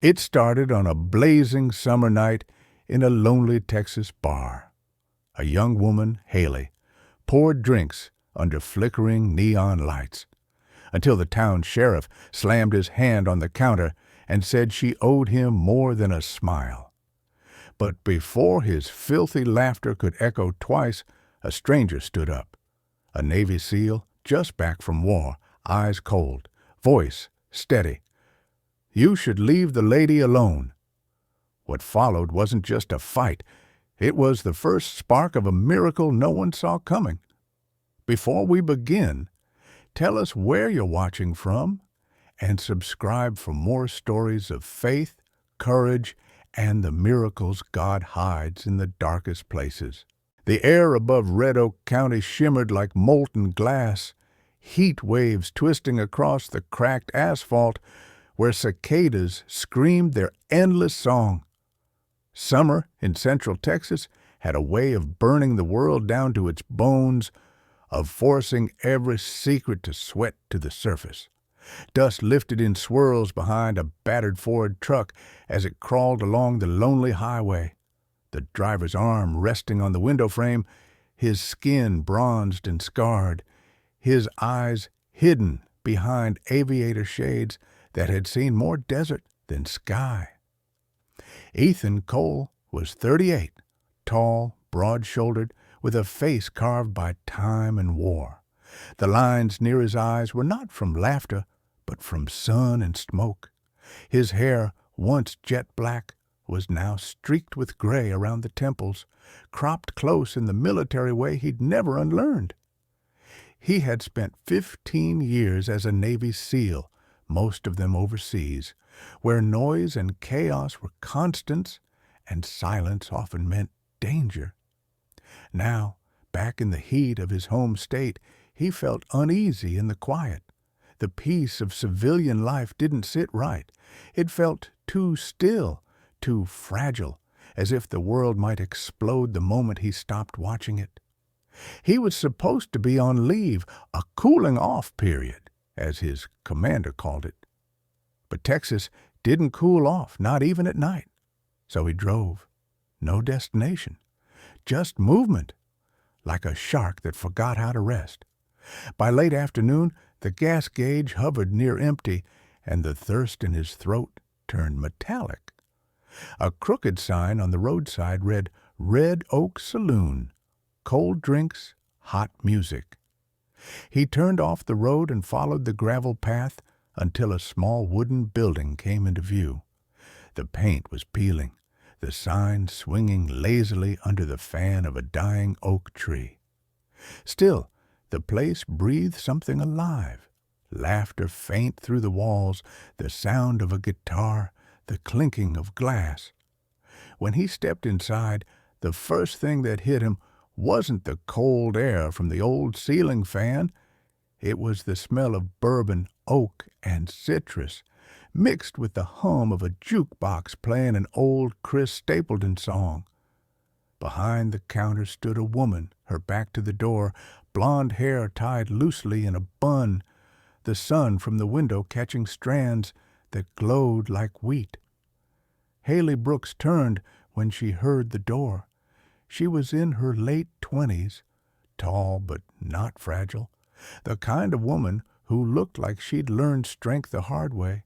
It started on a blazing summer night in a lonely Texas bar. A young woman, Haley, poured drinks under flickering neon lights until the town sheriff slammed his hand on the counter and said she owed him more than a smile. But before his filthy laughter could echo twice, a stranger stood up. A Navy SEAL just back from war, eyes cold, voice steady. "You should leave the lady alone." What followed wasn't just a fight. It was the first spark of a miracle no one saw coming. Before we begin, tell us where you're watching from and subscribe for more stories of faith, courage, and the miracles God hides in the darkest places. The air above Red Oak County shimmered like molten glass, heat waves twisting across the cracked asphalt where cicadas screamed their endless song. Summer in Central Texas had a way of burning the world down to its bones, of forcing every secret to sweat to the surface. Dust lifted in swirls behind a battered Ford truck as it crawled along the lonely highway, the driver's arm resting on the window frame, his skin bronzed and scarred, his eyes hidden behind aviator shades that had seen more desert than sky. Ethan Cole was 38, tall, broad-shouldered, with a face carved by time and war. The lines near his eyes were not from laughter, but from sun and smoke. His hair, once jet black, was now streaked with gray around the temples, cropped close in the military way he'd never unlearned. He had spent 15 years as a Navy SEAL, most of them overseas, where noise and chaos were constants and silence often meant danger. Now, back in the heat of his home state, he felt uneasy in the quiet. The peace of civilian life didn't sit right. It felt too still, too fragile, as if the world might explode the moment he stopped watching it. He was supposed to be on leave, a cooling-off period, as his commander called it. But Texas didn't cool off, not even at night. So he drove. No destination, just movement, like a shark that forgot how to rest. By late afternoon, the gas gauge hovered near empty, and the thirst in his throat turned metallic. A crooked sign on the roadside read, "Red Oak Saloon, cold drinks, hot music." He turned off the road and followed the gravel path until a small wooden building came into view. The paint was peeling, the sign swinging lazily under the fan of a dying oak tree. Still, the place breathed something alive. Laughter faint through the walls, the sound of a guitar, the clinking of glass. When he stepped inside, the first thing that hit him wasn't the cold air from the old ceiling fan. It was the smell of bourbon, oak, and citrus, mixed with the hum of a jukebox playing an old Chris Stapleton song. Behind the counter stood a woman, her back to the door, blonde hair tied loosely in a bun, the sun from the window catching strands that glowed like wheat. Haley Brooks turned when she heard the door. She was in her late 20s, tall but not fragile, the kind of woman who looked like she'd learned strength the hard way.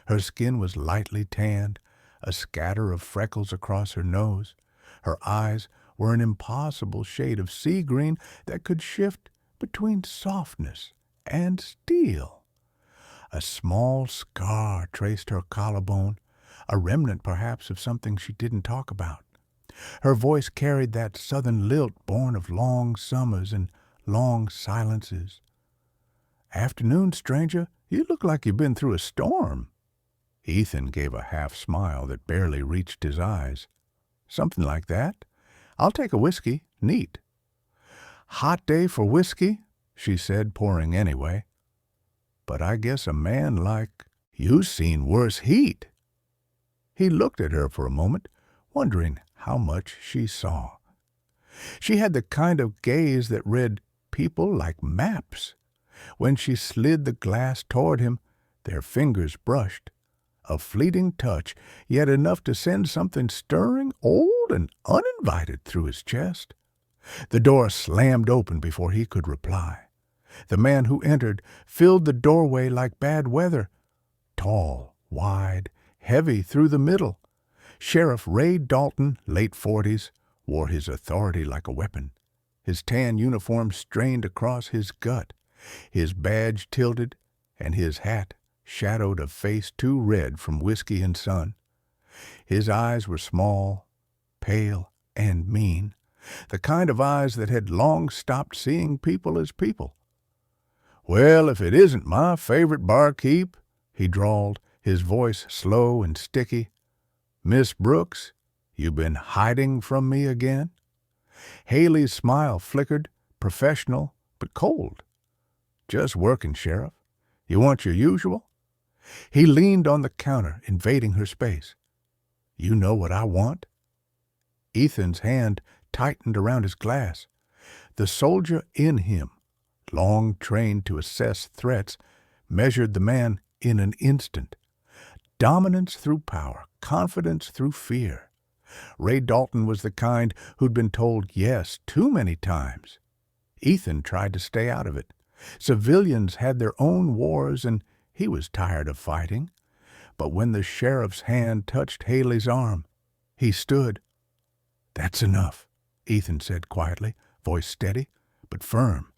Her skin was lightly tanned, a scatter of freckles across her nose. Her eyes were an impossible shade of sea green that could shift between softness and steel. A small scar traced her collarbone, a remnant perhaps of something she didn't talk about. Her voice carried that southern lilt born of long summers and long silences. "Afternoon, stranger. You look like you've been through a storm." Ethan gave a half-smile that barely reached his eyes. "Something like that. I'll take a whiskey, neat." "Hot day for whiskey," she said, pouring anyway. "But I guess a man like you's seen worse heat." He looked at her for a moment, wondering how much she saw. She had the kind of gaze that read people like maps. When she slid the glass toward him, their fingers brushed. A fleeting touch, yet enough to send something stirring, old, and uninvited through his chest. The door slammed open before he could reply. The man who entered filled the doorway like bad weather. Tall, wide, heavy through the middle. Sheriff Ray Dalton, late 40s, wore his authority like a weapon. His tan uniform strained across his gut, his badge tilted, and his hat shadowed a face too red from whiskey and sun. His eyes were small, pale, and mean, the kind of eyes that had long stopped seeing people as people. "Well, if it isn't my favorite barkeep," he drawled, his voice slow and sticky. "Miss Brooks, you been hiding from me again?" Haley's smile flickered, professional but cold. "Just working, Sheriff. You want your usual?" He leaned on the counter, invading her space. "You know what I want?" Ethan's hand tightened around his glass. The soldier in him, long trained to assess threats, measured the man in an instant. Dominance through power, confidence through fear. Ray Dalton was the kind who'd been told yes too many times. Ethan tried to stay out of it. Civilians had their own wars, and he was tired of fighting. But when the sheriff's hand touched Haley's arm, he stood. "That's enough," Ethan said quietly, voice steady but firm.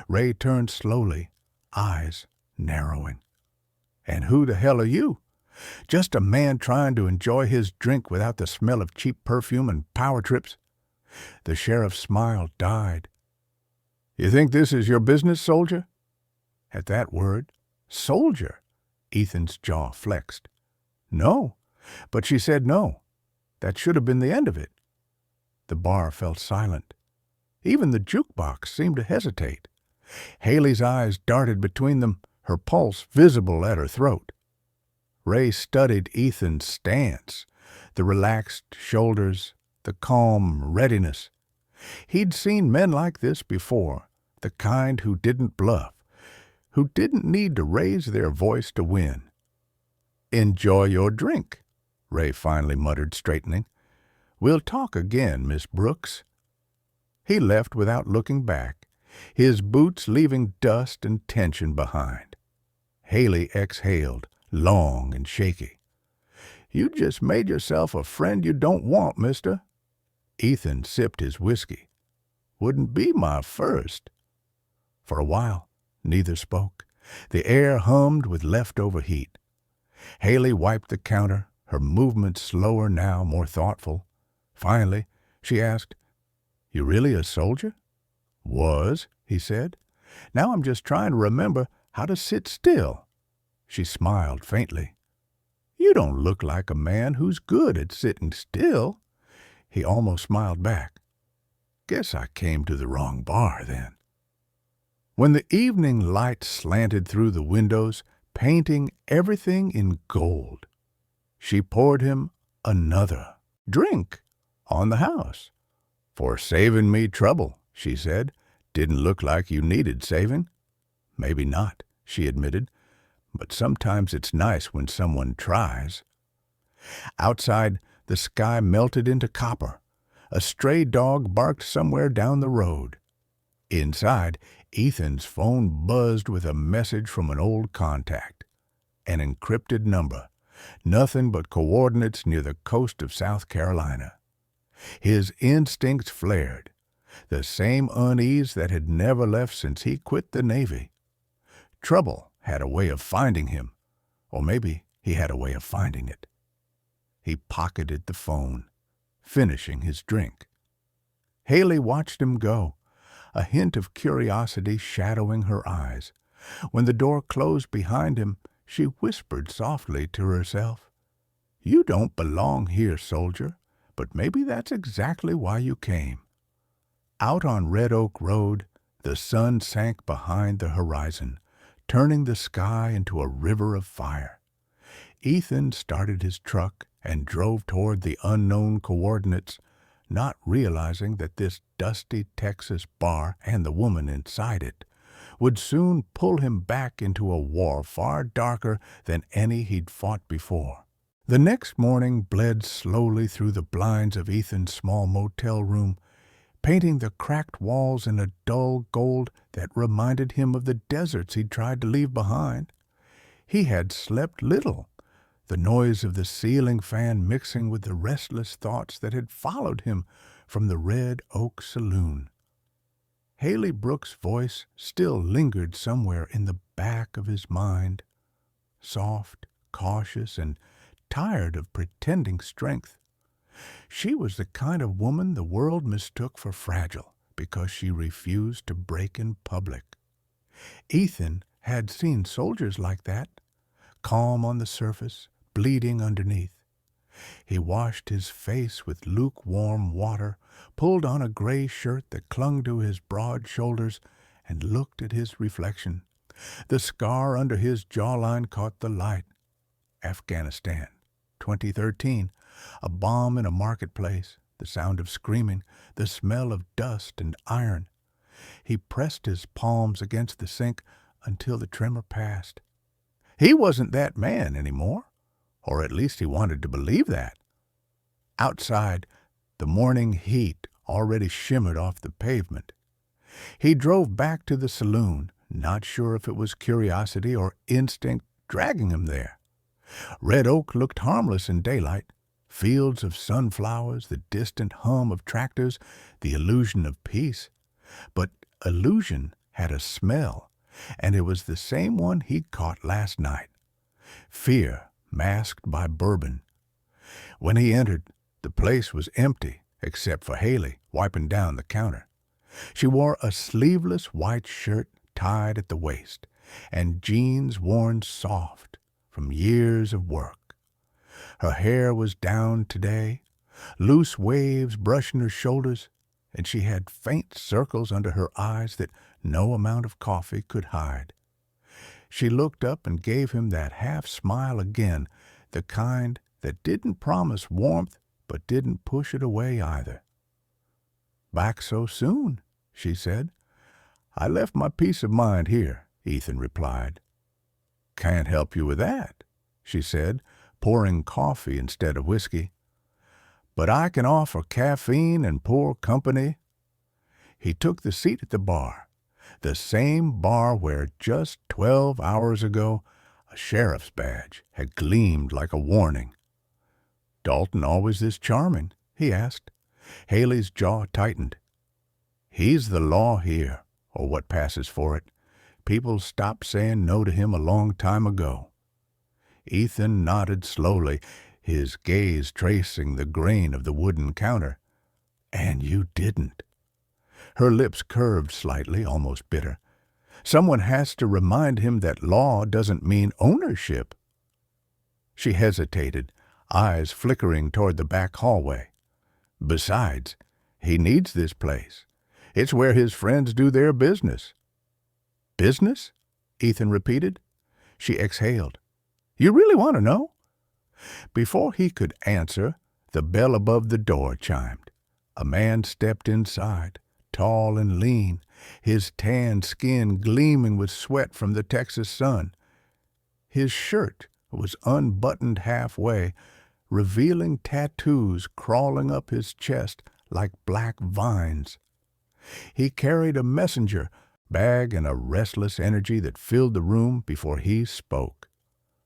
Ray turned slowly, eyes narrowing. "And who the hell are you?" "Just a man trying to enjoy his drink without the smell of cheap perfume and power trips." The sheriff's smile died. "You think this is your business, soldier?" At that word, "soldier," Ethan's jaw flexed. "No." But she said no. That should have been the end of it. The bar felt silent. Even the jukebox seemed to hesitate. Haley's eyes darted between them, her pulse visible at her throat. Ray studied Ethan's stance, the relaxed shoulders, the calm readiness. He'd seen men like this before, the kind who didn't bluff, who didn't need to raise their voice to win. "Enjoy your drink," Ray finally muttered, straightening. "We'll talk again, Miss Brooks." He left without looking back, his boots leaving dust and tension behind. Haley exhaled, long and shaky. "You just made yourself a friend you don't want, mister." Ethan sipped his whiskey. "Wouldn't be my first." For a while, neither spoke. The air hummed with leftover heat. Haley wiped the counter, her movements slower now, more thoughtful. Finally, she asked, "You really a soldier?" "Was," he said. "Now I'm just trying to remember how to sit still." She smiled faintly. "You don't look like a man who's good at sitting still." He almost smiled back. "Guess I came to the wrong bar then." When the evening light slanted through the windows, painting everything in gold, she poured him another drink on the house. "For saving me trouble," she said. "Didn't look like you needed saving." "Maybe not," she admitted. "But sometimes it's nice when someone tries." Outside, the sky melted into copper. A stray dog barked somewhere down the road. Inside, Ethan's phone buzzed with a message from an old contact. An encrypted number. Nothing but coordinates near the coast of South Carolina. His instincts flared. The same unease that had never left since he quit the Navy. Trouble had a way of finding him, or maybe he had a way of finding it. He pocketed the phone, finishing his drink. Haley watched him go, a hint of curiosity shadowing her eyes. When the door closed behind him, she whispered softly to herself, "You don't belong here, soldier, but maybe that's exactly why you came." Out on Red Oak Road, the sun sank behind the horizon, turning the sky into a river of fire. Ethan started his truck and drove toward the unknown coordinates, not realizing that this dusty Texas bar and the woman inside it would soon pull him back into a war far darker than any he'd fought before. The next morning bled slowly through the blinds of Ethan's small motel room, painting the cracked walls in a dull gold that reminded him of the deserts he'd tried to leave behind. He had slept little, the noise of the ceiling fan mixing with the restless thoughts that had followed him from the Red Oak Saloon. Haley Brooks' voice still lingered somewhere in the back of his mind, soft, cautious, and tired of pretending strength. She was the kind of woman the world mistook for fragile because she refused to break in public. Ethan had seen soldiers like that, calm on the surface, bleeding underneath. He washed his face with lukewarm water, pulled on a gray shirt that clung to his broad shoulders, and looked at his reflection. The scar under his jawline caught the light. Afghanistan, 2013. A bomb in a marketplace, the sound of screaming, the smell of dust and iron. He pressed his palms against the sink until the tremor passed. He wasn't that man anymore, or at least he wanted to believe that. Outside, the morning heat already shimmered off the pavement. He drove back to the saloon, not sure if it was curiosity or instinct dragging him there. Red Oak looked harmless in daylight. Fields of sunflowers, the distant hum of tractors, the illusion of peace. But illusion had a smell, and it was the same one he'd caught last night. Fear masked by bourbon. When he entered, the place was empty, except for Haley, wiping down the counter. She wore a sleeveless white shirt tied at the waist, and jeans worn soft from years of work. Her hair was down today, loose waves brushing her shoulders, and she had faint circles under her eyes that no amount of coffee could hide. She looked up and gave him that half-smile again, the kind that didn't promise warmth but didn't push it away either. "Back so soon," she said. "I left my peace of mind here," Ethan replied. "Can't help you with that," she said, pouring coffee instead of whiskey. "But I can offer caffeine and poor company." He took the seat at the bar, the same bar where just 12 hours ago a sheriff's badge had gleamed like a warning. "Dalton always this charming?" he asked. Haley's jaw tightened. "He's the law here, or what passes for it. People stopped saying no to him a long time ago." Ethan nodded slowly, his gaze tracing the grain of the wooden counter. "And you didn't." Her lips curved slightly, almost bitter. Someone has to remind him that law doesn't mean ownership. She hesitated, eyes flickering toward the back hallway. "Besides, he needs this place. It's where his friends do their business." "Business?" Ethan repeated. She exhaled. "You really want to know?" Before he could answer, the bell above the door chimed. A man stepped inside, tall and lean, his tanned skin gleaming with sweat from the Texas sun. His shirt was unbuttoned halfway, revealing tattoos crawling up his chest like black vines. He carried a messenger bag and a restless energy that filled the room before he spoke.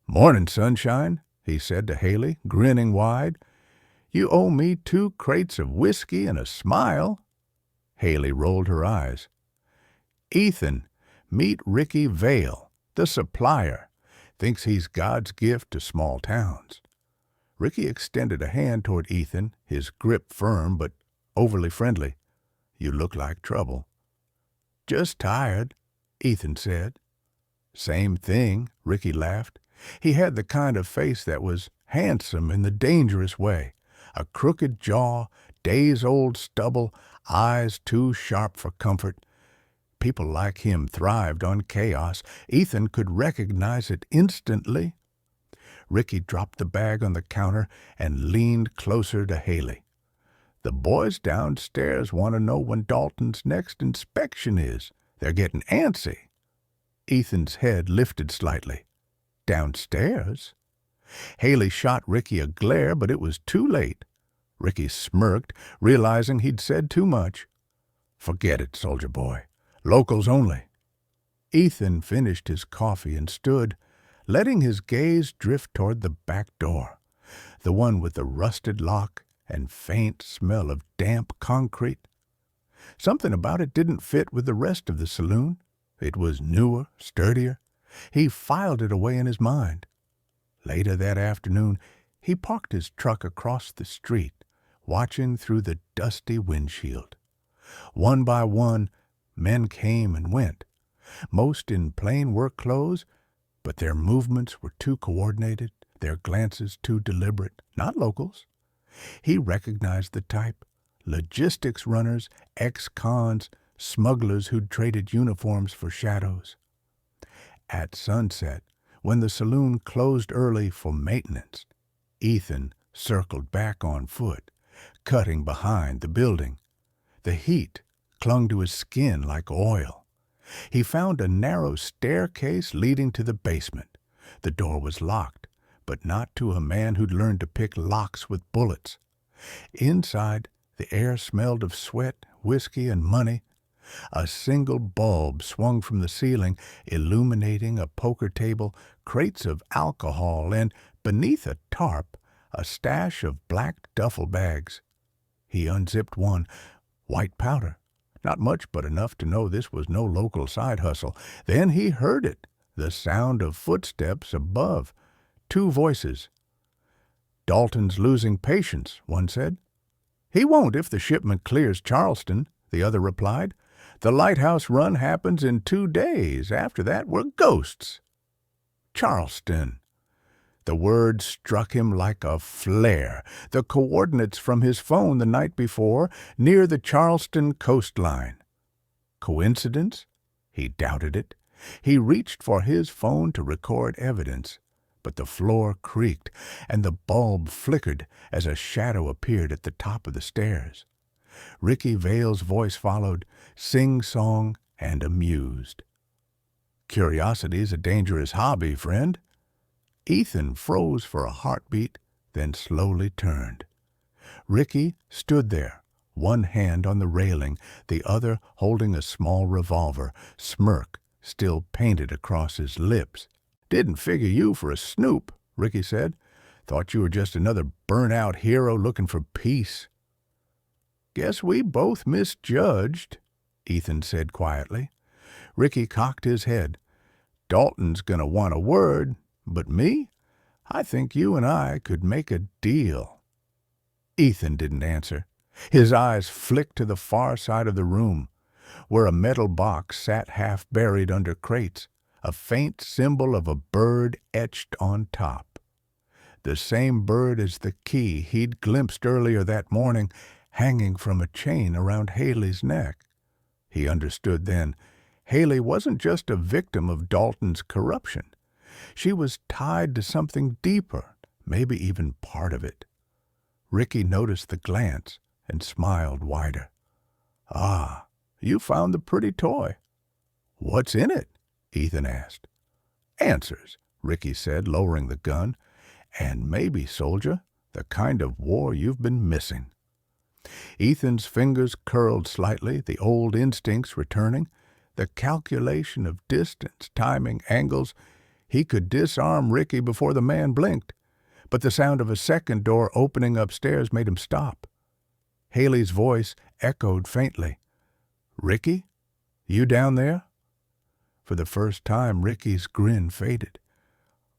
"Morning, sunshine," he said to Haley, grinning wide. "You owe me 2 crates of whiskey and a smile." Haley rolled her eyes. "Ethan, meet Ricky Vale, the supplier. Thinks he's God's gift to small towns." Ricky extended a hand toward Ethan, his grip firm but overly friendly. "You look like trouble." "Just tired," Ethan said. "Same thing," Ricky laughed. He had the kind of face that was handsome in the dangerous way, a crooked jaw, days-old stubble, eyes too sharp for comfort. People like him thrived on chaos. Ethan could recognize it instantly. Ricky dropped the bag on the counter and leaned closer to Haley. "The boys downstairs want to know when Dalton's next inspection is. They're getting antsy." Ethan's head lifted slightly. Downstairs? Haley shot Ricky a glare, but it was too late. Ricky smirked, realizing he'd said too much. Forget it, soldier boy. Locals only. Ethan finished his coffee and stood, letting his gaze drift toward the back door, the one with the rusted lock and faint smell of damp concrete. Something about it didn't fit with the rest of the saloon. It was newer, sturdier. He filed it away in his mind. Later that afternoon, he parked his truck across the street, watching through the dusty windshield. One by one, men came and went, most in plain work clothes, but their movements were too coordinated, their glances too deliberate, not locals. He recognized the type: logistics runners, ex-cons, smugglers who'd traded uniforms for shadows. At sunset, when the saloon closed early for maintenance, Ethan circled back on foot, cutting behind the building. The heat clung to his skin like oil. He found a narrow staircase leading to the basement. The door was locked, but not to a man who'd learned to pick locks with bullets. Inside, the air smelled of sweat, whiskey, and money. A single bulb swung from the ceiling, illuminating a poker table, crates of alcohol, and, beneath a tarp, a stash of black duffel bags. He unzipped one. White powder. Not much, but enough to know this was no local side hustle. Then he heard it, the sound of footsteps above. Two voices. "Dalton's losing patience," one said. "He won't if the shipment clears Charleston," the other replied. "The lighthouse run happens in 2 days. After that, we're ghosts." Charleston. The word struck him like a flare. The coordinates from his phone the night before, near the Charleston coastline. Coincidence? He doubted it. He reached for his phone to record evidence, but the floor creaked and the bulb flickered as a shadow appeared at the top of the stairs. Ricky Vale's voice followed, sing-song and amused. "Curiosity's a dangerous hobby, friend." Ethan froze for a heartbeat, then slowly turned. Ricky stood there, one hand on the railing, the other holding a small revolver, smirk still painted across his lips. "Didn't figure you for a snoop," Ricky said. "Thought you were just another burnt-out hero looking for peace." "Guess we both misjudged," Ethan said quietly. Ricky cocked his head. "Dalton's gonna want a word. But me? I think you and I could make a deal." Ethan didn't answer. His eyes flicked to the far side of the room, where a metal box sat half buried under crates, a faint symbol of a bird etched on top. The same bird as the key he'd glimpsed earlier that morning, hanging from a chain around Haley's neck. He understood then. Haley wasn't just a victim of Dalton's corruption. She was tied to something deeper, maybe even part of it. Ricky noticed the glance and smiled wider. "Ah, you found the pretty toy." "What's in it?" Ethan asked. "Answers," Ricky said, lowering the gun. "And maybe, soldier, the kind of war you've been missing." Ethan's fingers curled slightly, the old instincts returning, the calculation of distance, timing, angles. He could disarm Ricky before the man blinked, but the sound of a second door opening upstairs made him stop. Haley's voice echoed faintly. "Ricky? You down there?" For the first time, Ricky's grin faded.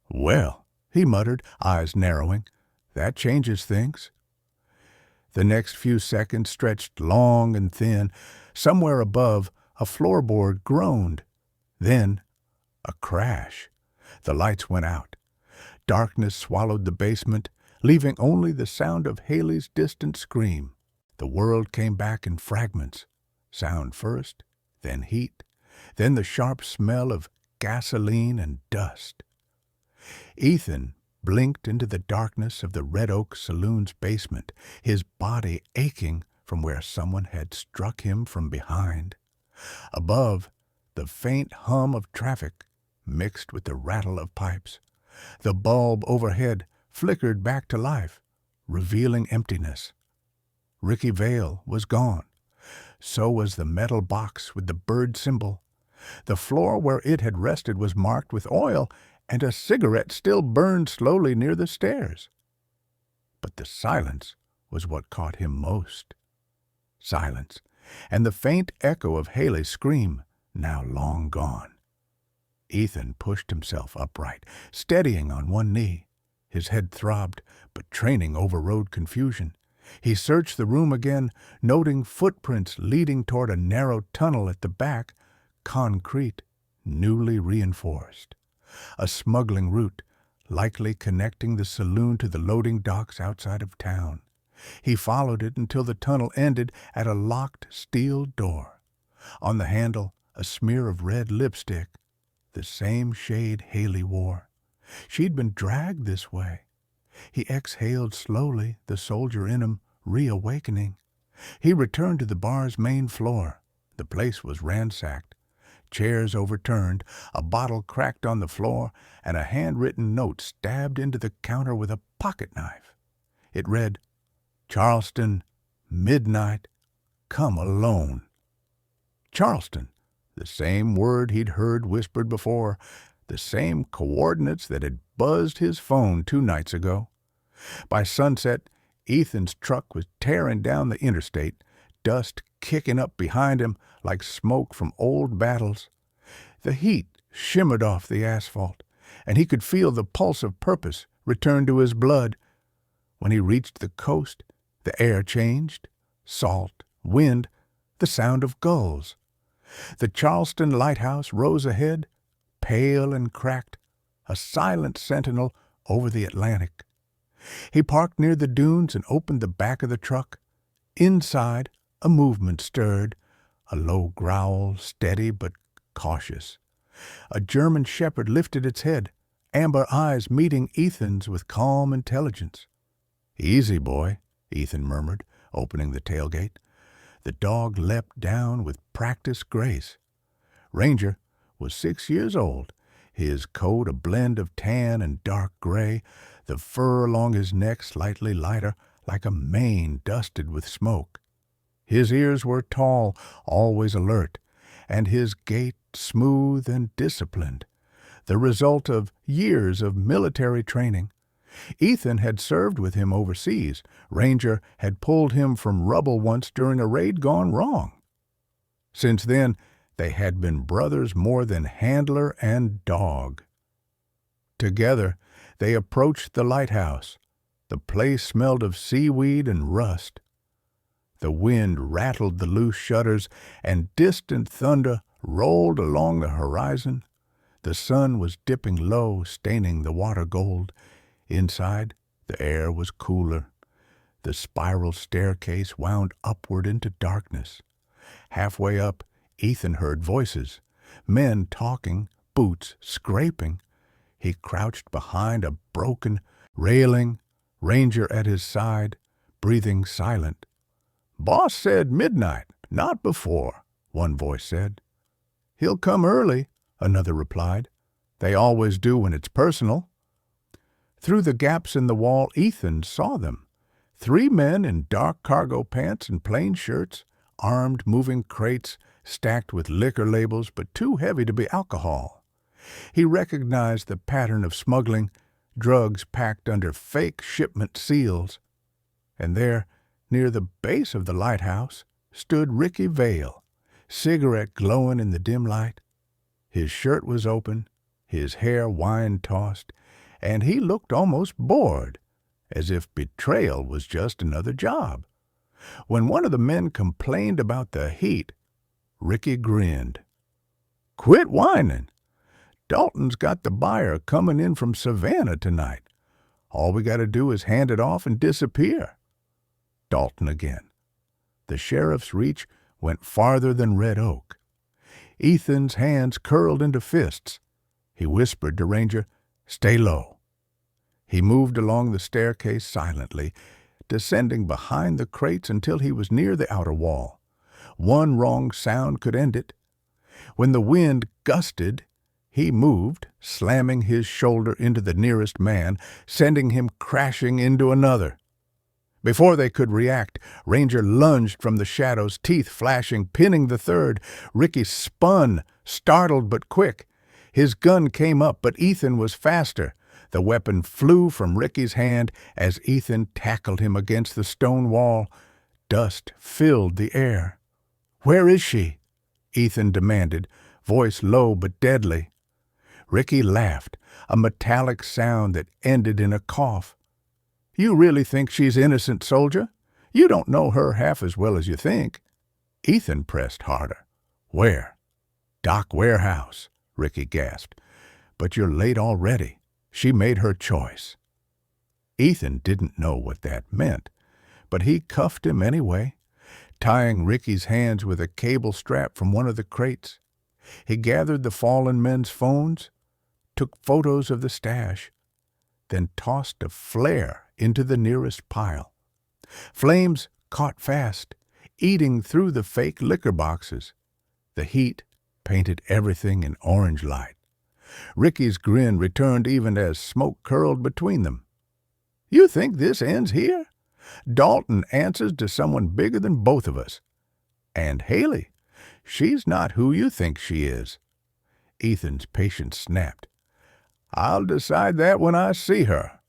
"Well," he muttered, eyes narrowing, "that changes things." The next few seconds stretched long and thin. Somewhere above, a floorboard groaned. Then, a crash. The lights went out. Darkness swallowed the basement, leaving only the sound of Haley's distant scream. The world came back in fragments. Sound first, then heat, then the sharp smell of gasoline and dust. Ethan blinked into the darkness of the Red Oak Saloon's basement, his body aching from where someone had struck him from behind. Above, The faint hum of traffic mixed with the rattle of pipes. The bulb overhead flickered back to life, revealing emptiness. Ricky Vale was gone. So was the metal box with the bird symbol. The floor where it had rested was marked with oil, and a cigarette still burned slowly near the stairs. But the silence was what caught him most. Silence, and the faint echo of Haley's scream, now long gone. Ethan pushed himself upright, steadying on one knee. His head throbbed, but training overrode confusion. He searched the room again, noting footprints leading toward a narrow tunnel at the back, concrete, newly reinforced. A smuggling route, likely connecting the saloon to the loading docks outside of town. He followed it until the tunnel ended at a locked steel door. On the handle, a smear of red lipstick, the same shade Haley wore. She'd been dragged this way. He exhaled slowly, the soldier in him reawakening. He returned to the bar's main floor. The place was ransacked. Chairs overturned, a bottle cracked on the floor, and a handwritten note stabbed into the counter with a pocket knife. It read, "Charleston, midnight, come alone." Charleston, the same word he'd heard whispered before, the same coordinates that had buzzed his phone 2 nights ago. By sunset, Ethan's truck was tearing down the interstate, dust kicking up behind him like smoke from old battles. The heat shimmered off the asphalt, and he could feel the pulse of purpose return to his blood. When he reached the coast, the air changed, salt, wind, the sound of gulls. The Charleston lighthouse rose ahead, pale and cracked, a silent sentinel over the Atlantic. He parked near the dunes and opened the back of the truck. Inside, a movement stirred, a low growl, steady but cautious. A German shepherd lifted its head, amber eyes meeting Ethan's with calm intelligence. "Easy, boy," Ethan murmured, opening the tailgate. The dog leapt down with practiced grace. Ranger was 6 years old, his coat a blend of tan and dark gray, the fur along his neck slightly lighter, like a mane dusted with smoke. His ears were tall, always alert, and his gait smooth and disciplined, the result of years of military training. Ethan had served with him overseas. Ranger had pulled him from rubble once during a raid gone wrong. Since then, they had been brothers more than handler and dog. Together, they approached the lighthouse. The place smelled of seaweed and rust. The wind rattled the loose shutters, and distant thunder rolled along the horizon. The sun was dipping low, staining the water gold. Inside, the air was cooler. The spiral staircase wound upward into darkness. Halfway up, Ethan heard voices, men talking, boots scraping. He crouched behind a broken railing, Ranger at his side, breathing silent. "Boss said midnight, not before," one voice said. "He'll come early," another replied. "They always do when it's personal." Through the gaps in the wall, Ethan saw them. 3 men in dark cargo pants and plain shirts, armed moving crates stacked with liquor labels but too heavy to be alcohol. He recognized the pattern of smuggling, drugs packed under fake shipment seals. And there, near the base of the lighthouse, stood Ricky Vale, cigarette glowing in the dim light. His shirt was open, his hair wine-tossed, and he looked almost bored, as if betrayal was just another job. When one of the men complained about the heat, Ricky grinned. "Quit whining. Dalton's got the buyer coming in from Savannah tonight. All we got to do is hand it off and disappear." Dalton again. The sheriff's reach went farther than Red Oak. Ethan's hands curled into fists. He whispered to Ranger, "Stay low." He moved along the staircase silently, descending behind the crates until he was near the outer wall. One wrong sound could end it. When the wind gusted, he moved, slamming his shoulder into the nearest man, sending him crashing into another. Before they could react, Ranger lunged from the shadows, teeth flashing, pinning the third. Ricky spun, startled but quick. His gun came up, but Ethan was faster. The weapon flew from Ricky's hand as Ethan tackled him against the stone wall. Dust filled the air. "Where is she?" Ethan demanded, voice low but deadly. Ricky laughed, a metallic sound that ended in a cough. "You really think she's innocent, soldier? You don't know her half as well as you think." Ethan pressed harder. "Where?" "Dock warehouse," Ricky gasped. "But you're late already. She made her choice." Ethan didn't know what that meant, but he cuffed him anyway, tying Ricky's hands with a cable strap from one of the crates. He gathered the fallen men's phones, took photos of the stash, then tossed a flare into the nearest pile. Flames caught fast, eating through the fake liquor boxes. The heat painted everything in orange light. Ricky's grin returned even as smoke curled between them. "You think this ends here? Dalton answers to someone bigger than both of us. And Haley, she's not who you think she is." Ethan's patience snapped. "I'll decide that when I see her."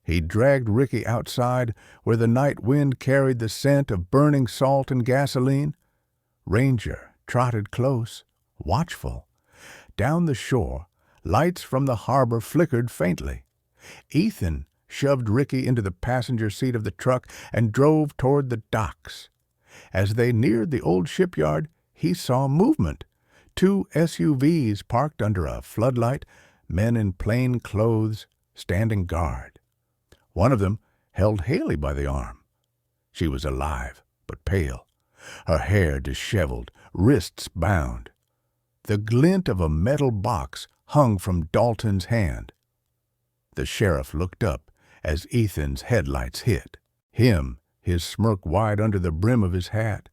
He dragged Ricky outside where the night wind carried the scent of burning salt and gasoline. Ranger trotted close, watchful. Down the shore, lights from the harbor flickered faintly. Ethan shoved Ricky into the passenger seat of the truck and drove toward the docks. As they neared the old shipyard, he saw movement. 2 SUVs parked under a floodlight, men in plain clothes standing guard. One of them held Haley by the arm. She was alive, but pale, her hair disheveled, wrists bound. The glint of a metal box hung from Dalton's hand. The sheriff looked up as Ethan's headlights hit him, his smirk wide under the brim of his hat.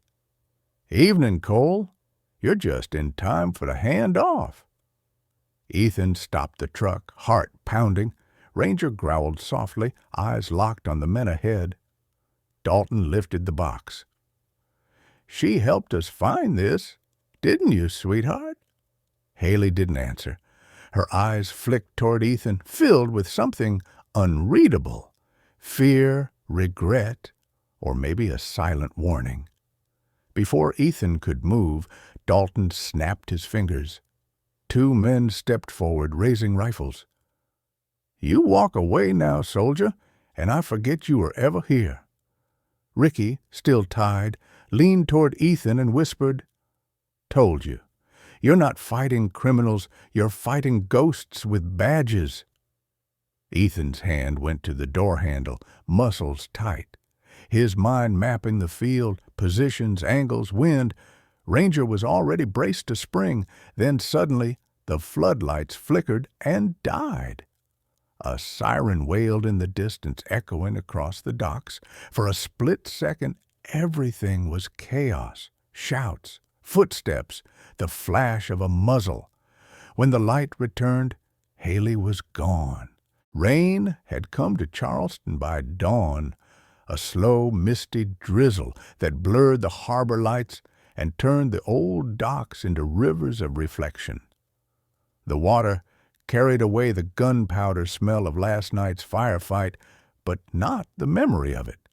"Evening, Cole. You're just in time for the handoff." Ethan stopped the truck, heart pounding. Ranger growled softly, eyes locked on the men ahead. Dalton lifted the box. "She helped us find this, didn't you, sweetheart?" Haley didn't answer. Her eyes flicked toward Ethan, filled with something unreadable. Fear, regret, or maybe a silent warning. Before Ethan could move, Dalton snapped his fingers. 2 men stepped forward, raising rifles. "You walk away now, soldier, and I forget you were ever here." Ricky, still tied, leaned toward Ethan and whispered, "Told you. You're not fighting criminals, you're fighting ghosts with badges." Ethan's hand went to the door handle, muscles tight. His mind mapping the field, positions, angles, wind. Ranger was already braced to spring. Then suddenly the floodlights flickered and died. A siren wailed in the distance, echoing across the docks. For a split second, everything was chaos, shouts, footsteps, the flash of a muzzle. When the light returned, Haley was gone. Rain had come to Charleston by dawn, a slow, misty drizzle that blurred the harbor lights and turned the old docks into rivers of reflection. The water carried away the gunpowder smell of last night's firefight, but not the memory of it.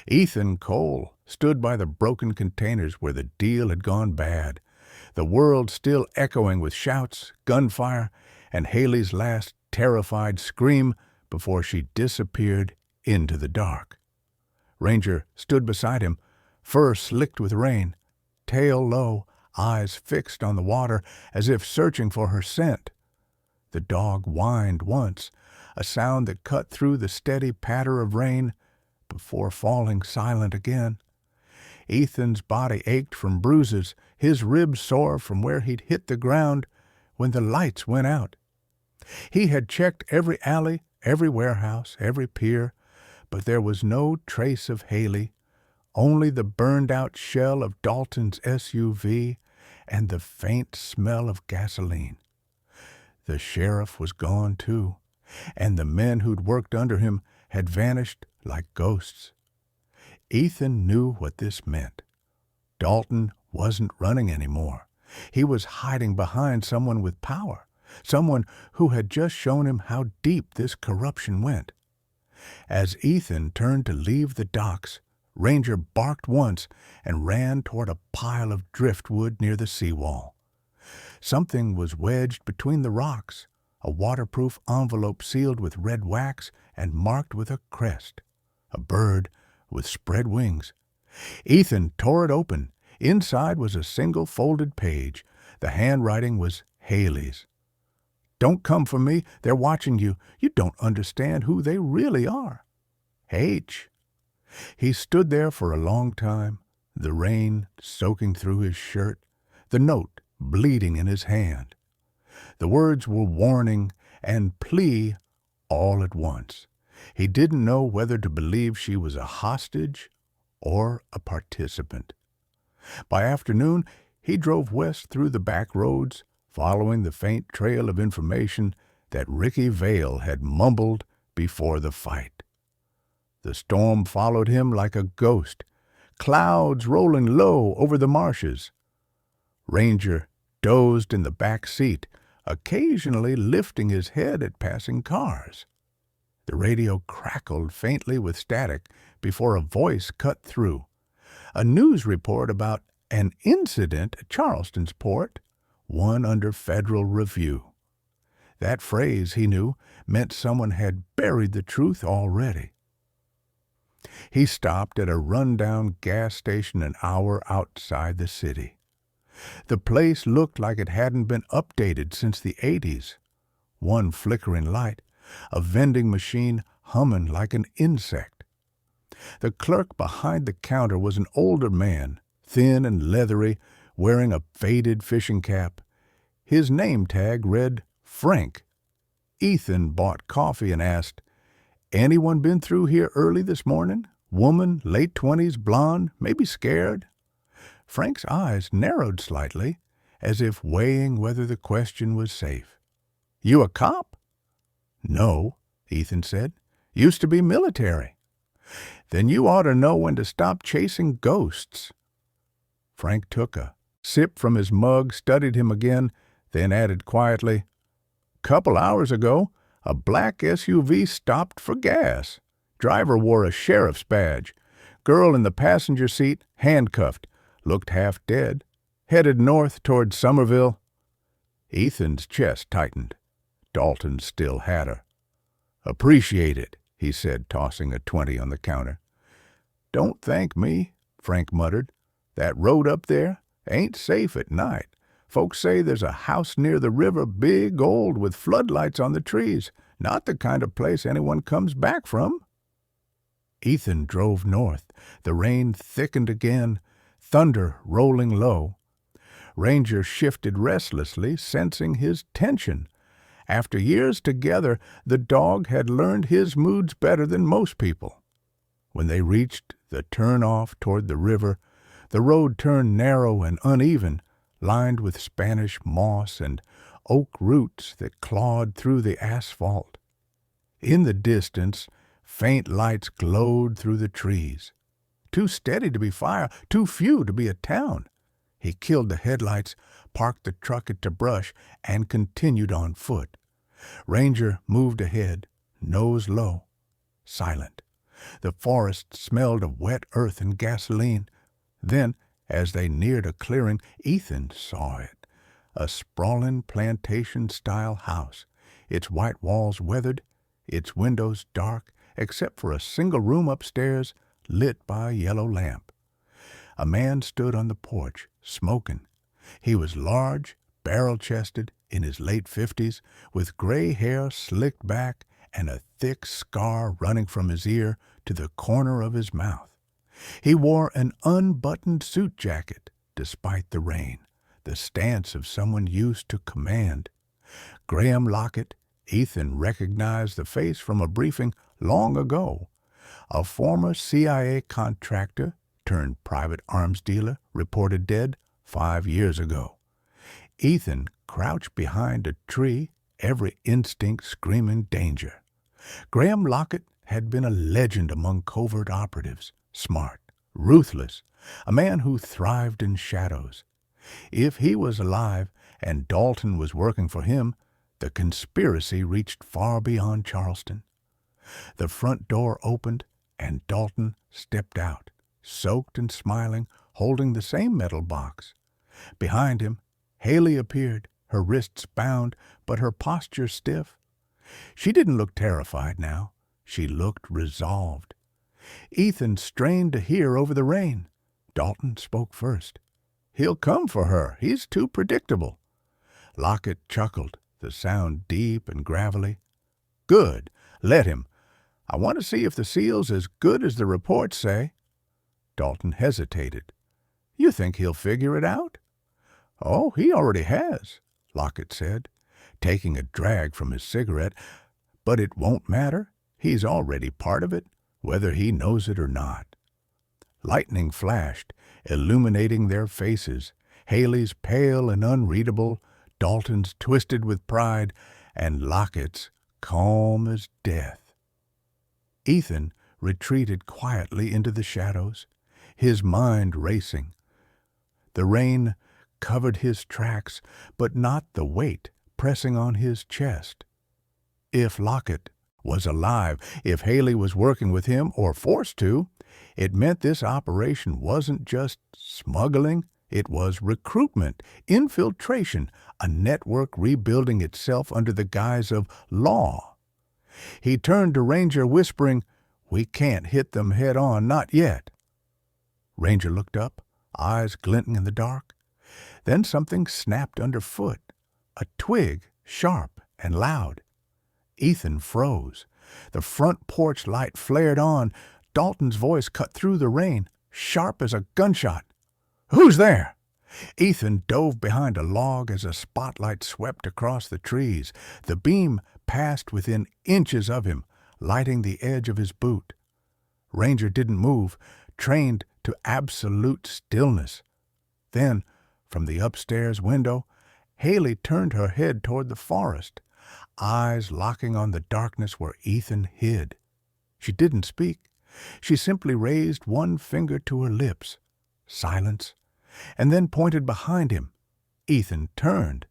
Ethan Cole stood by the broken containers where the deal had gone bad, the world still echoing with shouts, gunfire, and Haley's last terrified scream before she disappeared into the dark. Ranger stood beside him, fur slicked with rain, tail low, eyes fixed on the water as if searching for her scent. The dog whined once, a sound that cut through the steady patter of rain before falling silent again. Ethan's body ached from bruises, his ribs sore from where he'd hit the ground when the lights went out. He had checked every alley, every warehouse, every pier, but there was no trace of Haley, only the burned-out shell of Dalton's SUV and the faint smell of gasoline. The sheriff was gone too, and the men who'd worked under him had vanished like ghosts. Ethan knew what this meant. Dalton wasn't running anymore. He was hiding behind someone with power, someone who had just shown him how deep this corruption went. As Ethan turned to leave the docks, Ranger barked once and ran toward a pile of driftwood near the seawall. Something was wedged between the rocks, a waterproof envelope sealed with red wax and marked with a crest, a bird with spread wings. Ethan tore it open. Inside was a single folded page. The handwriting was Haley's. "Don't come for me. They're watching you. You don't understand who they really are. H." He stood there for a long time, the rain soaking through his shirt, the note bleeding in his hand. The words were warning and plea all at once. He didn't know whether to believe she was a hostage or a participant. By afternoon, he drove west through the back roads, following the faint trail of information that Ricky Vale had mumbled before the fight. The storm followed him like a ghost, clouds rolling low over the marshes. Ranger dozed in the back seat, occasionally lifting his head at passing cars. The radio crackled faintly with static before a voice cut through. A news report about an incident at Charleston's port, one under federal review. That phrase, he knew, meant someone had buried the truth already. He stopped at a rundown gas station an hour outside the city. The place looked like it hadn't been updated since the 80s. One flickering light, a vending machine humming like an insect. The clerk behind the counter was an older man, thin and leathery, wearing a faded fishing cap. His name tag read Frank. Ethan bought coffee and asked, "Anyone been through here early this morning? Woman, late 20s, blonde, maybe scared?" Frank's eyes narrowed slightly, as if weighing whether the question was safe. "You a cop?" "No," Ethan said. "Used to be military." "Then you ought to know when to stop chasing ghosts." Frank took a sip from his mug, studied him again, then added quietly, "Couple hours ago, a black SUV stopped for gas. Driver wore a sheriff's badge. Girl in the passenger seat, handcuffed, looked half dead, headed north toward Somerville." Ethan's chest tightened. Dalton still had her. "Appreciate it," he said, tossing a 20 on the counter. "Don't thank me," Frank muttered. "That road up there ain't safe at night. Folks say there's a house near the river, big, old, with floodlights on the trees. Not the kind of place anyone comes back from." Ethan drove north. The rain thickened again, thunder rolling low. Ranger shifted restlessly, sensing his tension. After years together, the dog had learned his moods better than most people. When they reached the turn-off toward the river, the road turned narrow and uneven, lined with Spanish moss and oak roots that clawed through the asphalt. In the distance, faint lights glowed through the trees. Too steady to be fire, too few to be a town. He killed the headlights, parked the truck at the brush, and continued on foot. Ranger moved ahead, nose low, silent. The forest smelled of wet earth and gasoline. Then, as they neared a clearing, Ethan saw it. A sprawling plantation-style house, its white walls weathered, its windows dark, except for a single room upstairs lit by a yellow lamp. A man stood on the porch, smoking. He was large, barrel-chested, in his late 50s, with gray hair slicked back and a thick scar running from his ear to the corner of his mouth. He wore an unbuttoned suit jacket, despite the rain, the stance of someone used to command. Graham Lockett, Ethan recognized the face from a briefing long ago. A former CIA contractor turned private arms dealer, reported dead 5 years ago. Ethan crouched behind a tree, every instinct screaming danger. Graham Lockett had been a legend among covert operatives, smart, ruthless, a man who thrived in shadows. If he was alive and Dalton was working for him, the conspiracy reached far beyond Charleston. The front door opened, and Dalton stepped out, soaked and smiling, holding the same metal box. Behind him, Haley appeared, her wrists bound, but her posture stiff. She didn't look terrified now. She looked resolved. Ethan strained to hear over the rain. Dalton spoke first. "He'll come for her. He's too predictable." Lockett chuckled, the sound deep and gravelly. "Good. Let him. I want to see if the seal's as good as the reports say." Dalton hesitated. "You think he'll figure it out?" "Oh, he already has," Lockett said, taking a drag from his cigarette. "But it won't matter. He's already part of it, whether he knows it or not." Lightning flashed, illuminating their faces, Haley's pale and unreadable, Dalton's twisted with pride, and Lockett's calm as death. Ethan retreated quietly into the shadows, his mind racing. The rain covered his tracks, but not the weight pressing on his chest. If Lockett was alive, if Haley was working with him or forced to, it meant this operation wasn't just smuggling, it was recruitment, infiltration, a network rebuilding itself under the guise of law. He turned to Ranger, whispering, "We can't hit them head on, not yet." Ranger looked up, eyes glinting in the dark. Then something snapped underfoot, a twig, sharp and loud. Ethan froze. The front porch light flared on. Dalton's voice cut through the rain, sharp as a gunshot. "Who's there?" Ethan dove behind a log as a spotlight swept across the trees. The beam passed within inches of him, lighting the edge of his boot. Ranger didn't move, trained to absolute stillness. Then, from the upstairs window, Haley turned her head toward the forest, eyes locking on the darkness where Ethan hid. She didn't speak. She simply raised one finger to her lips. Silence, and then pointed behind him. Ethan turned.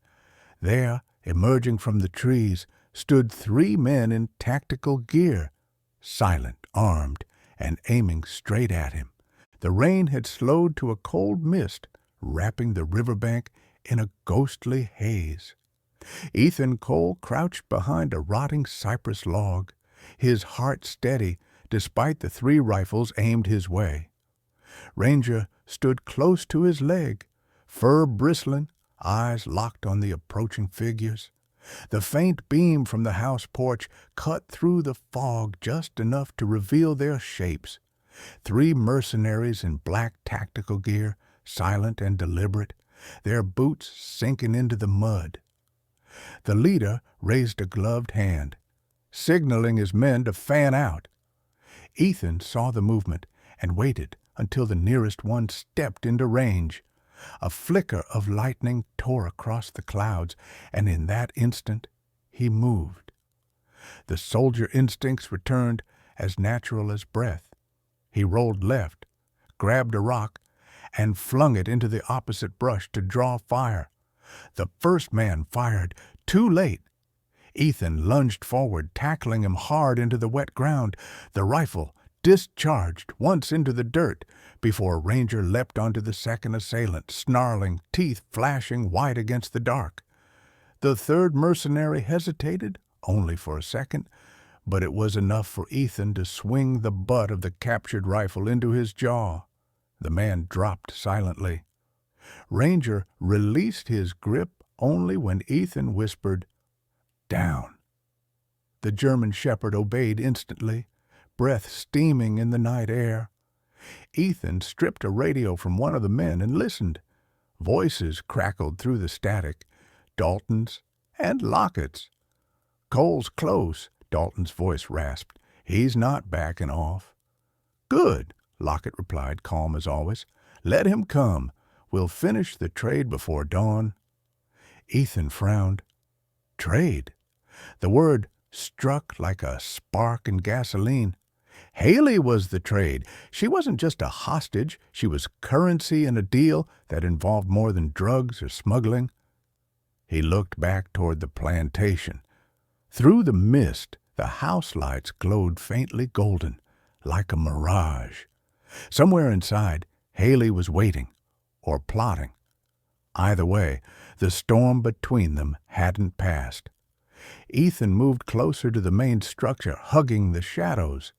There, emerging from the trees, stood 3 men in tactical gear, silent, armed, and aiming straight at him. The rain had slowed to a cold mist, wrapping the riverbank in a ghostly haze. Ethan Cole crouched behind a rotting cypress log, his heart steady despite the 3 rifles aimed his way. Ranger stood close to his leg, fur bristling, eyes locked on the approaching figures. The faint beam from the house porch cut through the fog just enough to reveal their shapes. 3 mercenaries in black tactical gear, silent and deliberate, their boots sinking into the mud. The leader raised a gloved hand, signaling his men to fan out. Ethan saw the movement and waited until the nearest one stepped into range. A flicker of lightning tore across the clouds, and in that instant he moved. The soldier instincts returned as natural as breath. He rolled left, grabbed a rock, and flung it into the opposite brush to draw fire. The first man fired, too late. Ethan lunged forward, tackling him hard into the wet ground. The rifle discharged once into the dirt before Ranger leapt onto the second assailant, snarling, teeth flashing white against the dark. The third mercenary hesitated, only for a second, but it was enough for Ethan to swing the butt of the captured rifle into his jaw. The man dropped silently. Ranger released his grip only when Ethan whispered, "Down." The German shepherd obeyed instantly, breath steaming in the night air. Ethan stripped a radio from one of the men and listened. Voices crackled through the static, Dalton's and Lockett's. "Cole's close," Dalton's voice rasped. "He's not backing off." "Good," Lockett replied, calm as always. "Let him come. We'll finish the trade before dawn." Ethan frowned. Trade? The word struck like a spark in gasoline. Haley was the trade. She wasn't just a hostage. She was currency in a deal that involved more than drugs or smuggling. He looked back toward the plantation. Through the mist, the house lights glowed faintly golden, like a mirage. Somewhere inside, Haley was waiting, or plotting. Either way, the storm between them hadn't passed. Ethan moved closer to the main structure, hugging the shadows.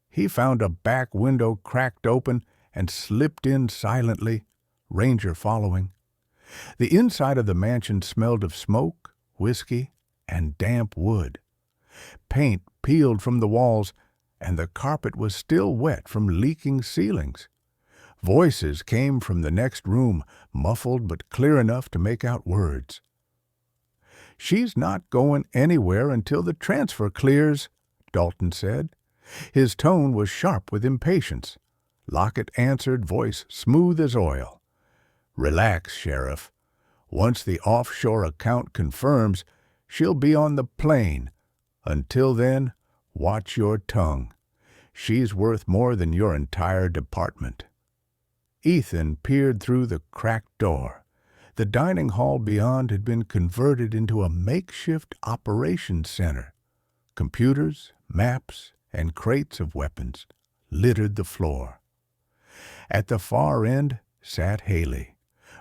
He found a back window cracked open and slipped in silently, Ranger following. The inside of the mansion smelled of smoke, whiskey, and damp wood. Paint peeled from the walls, and the carpet was still wet from leaking ceilings. Voices came from the next room, muffled but clear enough to make out words. "She's not going anywhere until the transfer clears," Dalton said. His tone was sharp with impatience. Lockett answered, voice smooth as oil. "Relax, Sheriff. Once the offshore account confirms, she'll be on the plane. Until then, watch your tongue. She's worth more than your entire department." Ethan peered through the cracked door. The dining hall beyond had been converted into a makeshift operations center. Computers, maps, and crates of weapons littered the floor. At the far end sat Haley,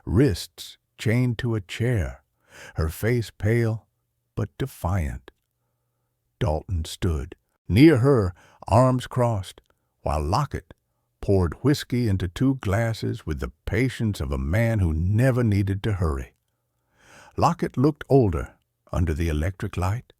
wrists chained to a chair, her face pale but defiant. Dalton stood, near her, arms crossed, while Lockett poured whiskey into 2 glasses with the patience of a man who never needed to hurry. Lockett looked older under the electric light,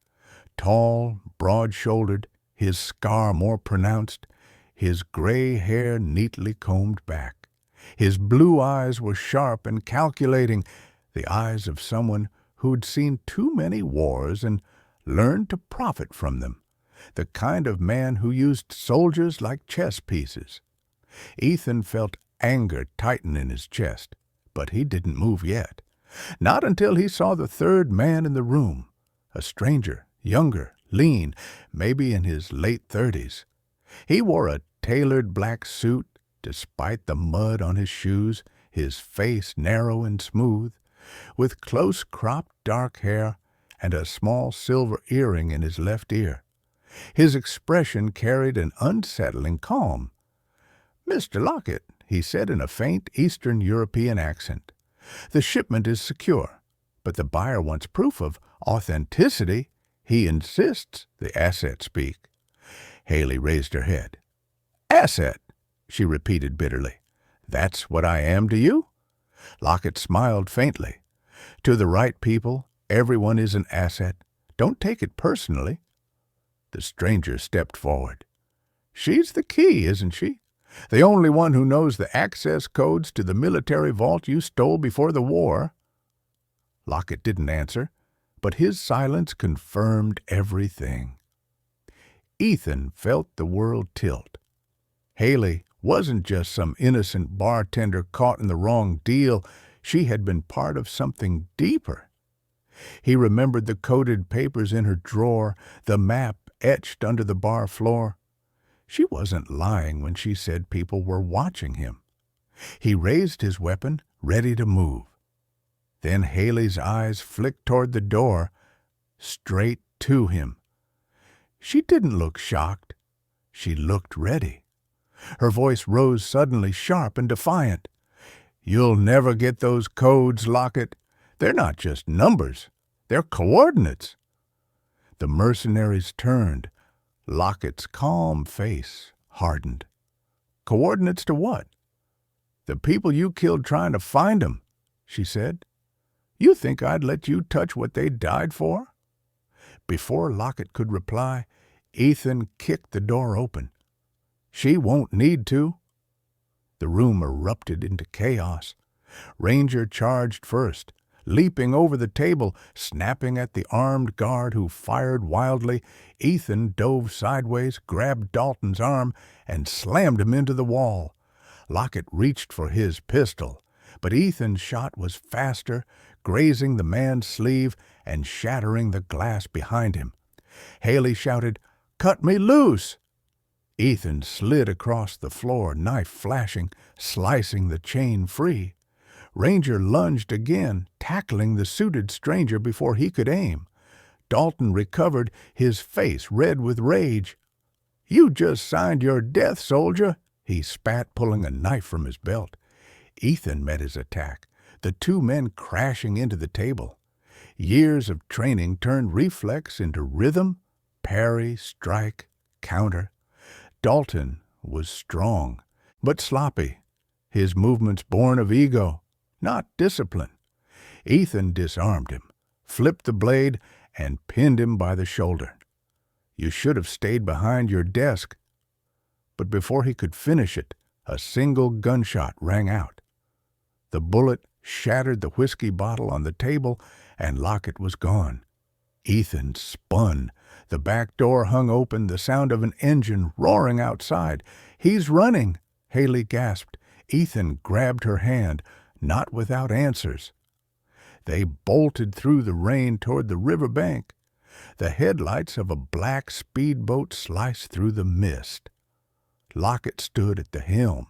tall, broad-shouldered, his scar more pronounced, his gray hair neatly combed back. His blue eyes were sharp and calculating, the eyes of someone who'd seen too many wars and learned to profit from them, the kind of man who used soldiers like chess pieces. Ethan felt anger tighten in his chest, but he didn't move yet. Not until he saw the third man in the room, a stranger, younger, lean, maybe in his late 30s. He wore a tailored black suit, despite the mud on his shoes, his face narrow and smooth, with close-cropped dark hair and a small silver earring in his left ear. His expression carried an unsettling calm. "Mr. Lockett," he said in a faint Eastern European accent, "the shipment is secure, but the buyer wants proof of authenticity. He insists the asset speak." Haley raised her head. "Asset," she repeated bitterly. "That's what I am to you?" Lockett smiled faintly. "To the right people, everyone is an asset. Don't take it personally." The stranger stepped forward. "She's the key, isn't she? The only one who knows the access codes to the military vault you stole before the war." Lockett didn't answer, but his silence confirmed everything. Ethan felt the world tilt. Haley wasn't just some innocent bartender caught in the wrong deal. She had been part of something deeper. He remembered the coded papers in her drawer, the map etched under the bar floor. She wasn't lying when she said people were watching him. He raised his weapon, ready to move. Then Haley's eyes flicked toward the door, straight to him. She didn't look shocked. She looked ready. Her voice rose suddenly, sharp and defiant. "You'll never get those codes, Lockett. They're not just numbers. They're coordinates." The mercenaries turned. Lockett's calm face hardened. "Coordinates to what?" "The people you killed trying to find them," she said. "You think I'd let you touch what they died for?" Before Lockett could reply, Ethan kicked the door open. "She won't need to." The room erupted into chaos. Ranger charged first, leaping over the table, snapping at the armed guard who fired wildly. Ethan dove sideways, grabbed Dalton's arm, and slammed him into the wall. Lockett reached for his pistol. But Ethan's shot was faster, grazing the man's sleeve and shattering the glass behind him. Haley shouted, "Cut me loose!" Ethan slid across the floor, knife flashing, slicing the chain free. Ranger lunged again, tackling the suited stranger before he could aim. Dalton recovered, his face red with rage. "You just signed your death, soldier," he spat, pulling a knife from his belt. Ethan met his attack, the two men crashing into the table. Years of training turned reflex into rhythm, parry, strike, counter. Dalton was strong, but sloppy, his movements born of ego, not discipline. Ethan disarmed him, flipped the blade, and pinned him by the shoulder. "You should have stayed behind your desk." But before he could finish it, a single gunshot rang out. The bullet shattered the whiskey bottle on the table, and Lockett was gone. Ethan spun. The back door hung open, the sound of an engine roaring outside. "He's running!" Haley gasped. Ethan grabbed her hand, not without answers. They bolted through the rain toward the river bank. The headlights of a black speedboat sliced through the mist. Lockett stood at the helm,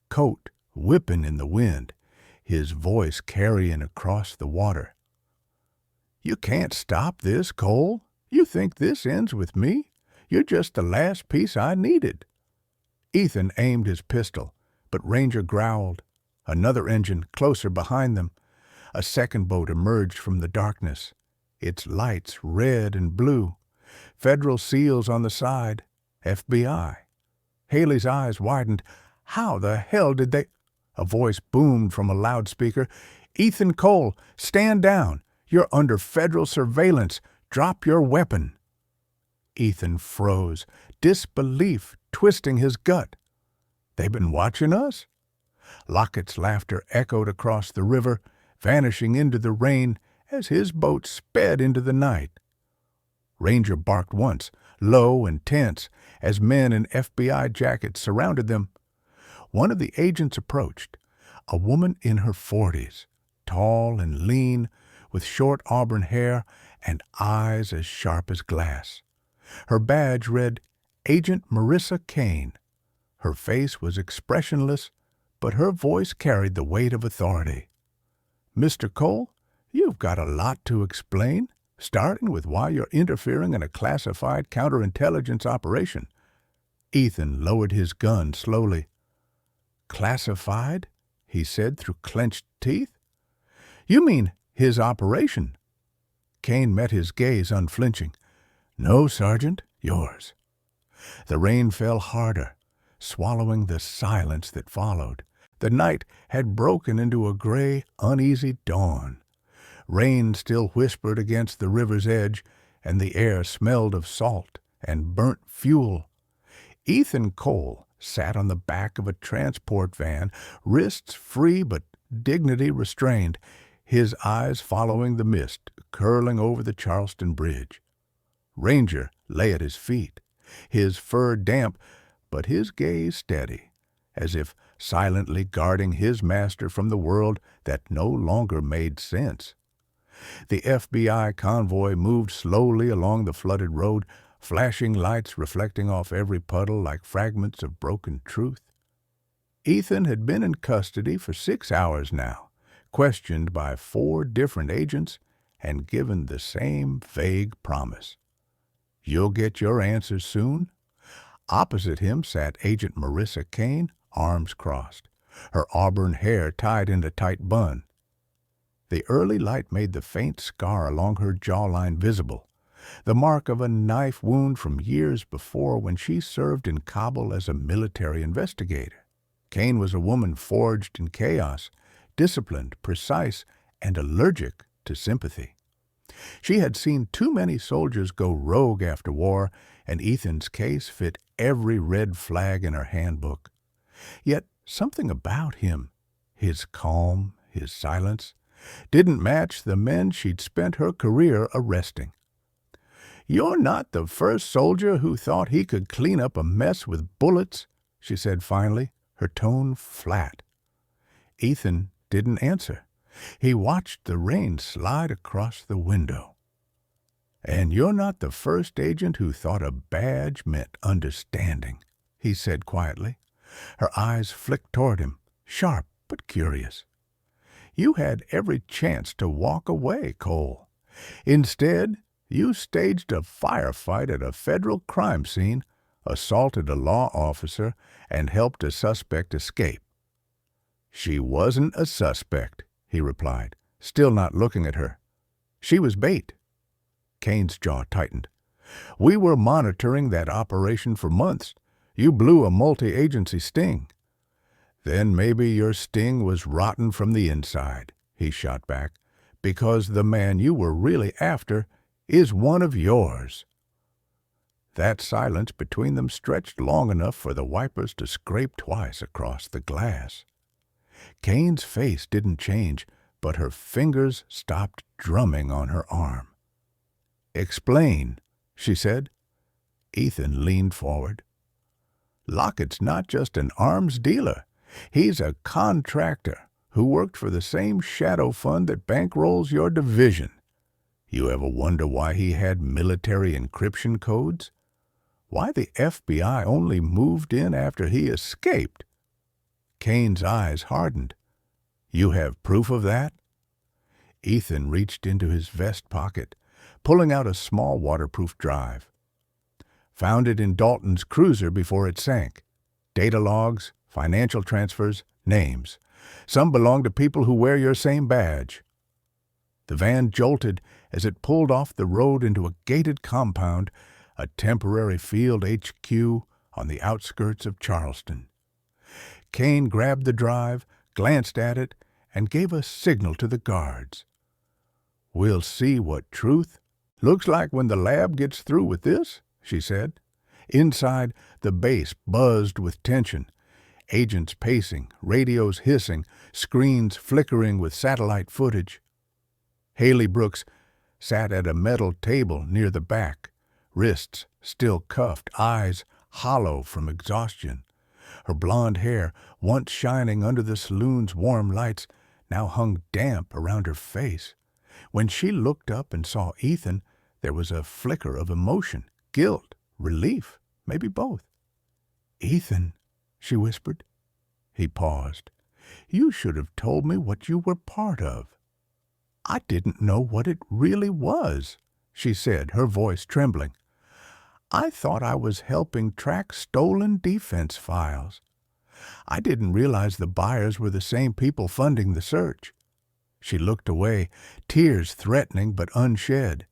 coat whipping in the wind, his voice carrying across the water. "You can't stop this, Cole. You think this ends with me? You're just the last piece I needed." Ethan aimed his pistol, but Ranger growled. Another engine closer behind them. A second boat emerged from the darkness, its lights red and blue. Federal SEALs on the side, FBI. Haley's eyes widened. How the hell did they... A voice boomed from a loudspeaker. "Ethan Cole, stand down. You're under federal surveillance. Drop your weapon." Ethan froze, disbelief twisting his gut. "They've been watching us?" Lockett's laughter echoed across the river, vanishing into the rain as his boat sped into the night. Ranger barked once, low and tense, as men in FBI jackets surrounded them. One of the agents approached, a woman in her 40s, tall and lean, with short auburn hair and eyes as sharp as glass. Her badge read, Agent Marissa Kane. Her face was expressionless, but her voice carried the weight of authority. "Mr. Cole, you've got a lot to explain, starting with why you're interfering in a classified counterintelligence operation." Ethan lowered his gun slowly. "Classified?" he said through clenched teeth. "You mean his operation?" Kane met his gaze unflinching. "No, Sergeant, yours." The rain fell harder, swallowing the silence that followed. The night had broken into a gray, uneasy dawn. Rain still whispered against the river's edge, and the air smelled of salt and burnt fuel. Ethan Cole sat on the back of a transport van, wrists free but dignity restrained, his eyes following the mist curling over the Charleston bridge. Ranger lay at his feet, his fur damp, but his gaze steady, as if silently guarding his master from the world that no longer made sense. The FBI convoy moved slowly along the flooded road, flashing lights reflecting off every puddle like fragments of broken truth. Ethan had been in custody for 6 hours now, questioned by 4 different agents and given the same vague promise. "You'll get your answers soon." Opposite him sat Agent Marissa Kane, arms crossed, her auburn hair tied in a tight bun. The early light made the faint scar along her jawline visible, the mark of a knife wound from years before when she served in Kabul as a military investigator. Kane was a woman forged in chaos, disciplined, precise, and allergic to sympathy. She had seen too many soldiers go rogue after war, and Ethan's case fit every red flag in her handbook. Yet something about him, his calm, his silence, didn't match the men she'd spent her career arresting. "You're not the first soldier who thought he could clean up a mess with bullets," she said finally, her tone flat. Ethan didn't answer. He watched the rain slide across the window. "And you're not the first agent who thought a badge meant understanding," he said quietly. Her eyes flicked toward him, sharp but curious. "You had every chance to walk away, Cole. Instead, you staged a firefight at a federal crime scene, assaulted a law officer, and helped a suspect escape." "She wasn't a suspect," he replied, still not looking at her. "She was bait." Kane's jaw tightened. "We were monitoring that operation for months. You blew a multi-agency sting." "Then maybe your sting was rotten from the inside," he shot back, "because the man you were really after is one of yours." That silence between them stretched long enough for the wipers to scrape twice across the glass. Kane's face didn't change, but her fingers stopped drumming on her arm. "Explain," she said. Ethan leaned forward. "Lockett's not just an arms dealer. He's a contractor who worked for the same shadow fund that bankrolls your division. You ever wonder why he had military encryption codes? Why the FBI only moved in after he escaped?" Kane's eyes hardened. "You have proof of that?" Ethan reached into his vest pocket, pulling out a small waterproof drive. "Found it in Dalton's cruiser before it sank. Data logs, financial transfers, names. Some belong to people who wear your same badge." The van jolted as it pulled off the road into a gated compound, a temporary field HQ on the outskirts of Charleston. Kane grabbed the drive, glanced at it, and gave a signal to the guards. "We'll see what truth looks like when the lab gets through with this," she said. Inside, the base buzzed with tension. Agents pacing, radios hissing, screens flickering with satellite footage. Haley Brooks sat at a metal table near the back, wrists still cuffed, eyes hollow from exhaustion. Her blonde hair, once shining under the saloon's warm lights, now hung damp around her face. When she looked up and saw Ethan, there was a flicker of emotion, guilt, relief, maybe both. "Ethan," she whispered. He paused. "You should have told me what you were part of." "I didn't know what it really was," she said, her voice trembling. "I thought I was helping track stolen defense files. I didn't realize the buyers were the same people funding the search." She looked away, tears threatening but unshed.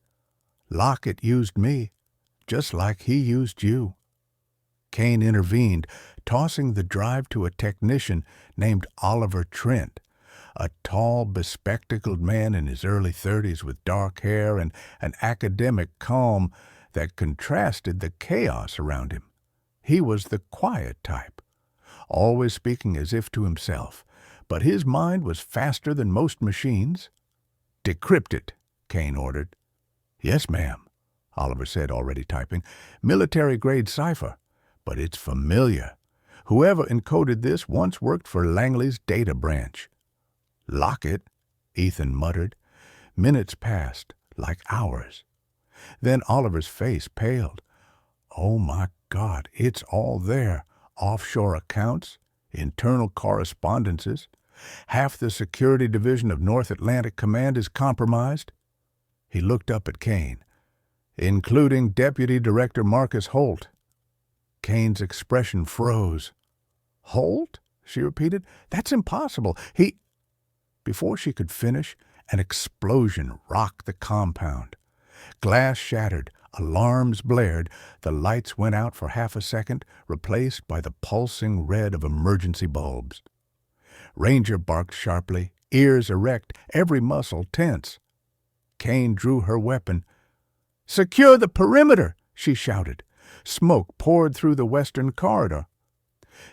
"Lockett used me, just like he used you." Kane intervened, tossing the drive to a technician named Oliver Trent, a tall, bespectacled man in his early 30s with dark hair and an academic calm that contrasted the chaos around him. He was the quiet type, always speaking as if to himself, but his mind was faster than most machines. "Decrypt it," Kane ordered. "Yes, ma'am," Oliver said, already typing. "Military-grade cipher, but it's familiar. Whoever encoded this once worked for Langley's data branch." "Lockett," Ethan muttered. Minutes passed, like hours. Then Oliver's face paled. "Oh, my God, it's all there. Offshore accounts, internal correspondences. Half the security division of North Atlantic Command is compromised." He looked up at Kane. "Including Deputy Director Marcus Holt." Kane's expression froze. "Holt?" she repeated. "That's impossible. He—" Before she could finish, an explosion rocked the compound. Glass shattered, alarms blared, the lights went out for half a second, replaced by the pulsing red of emergency bulbs. Ranger barked sharply, ears erect, every muscle tense. Kane drew her weapon. "Secure the perimeter!" she shouted. Smoke poured through the western corridor.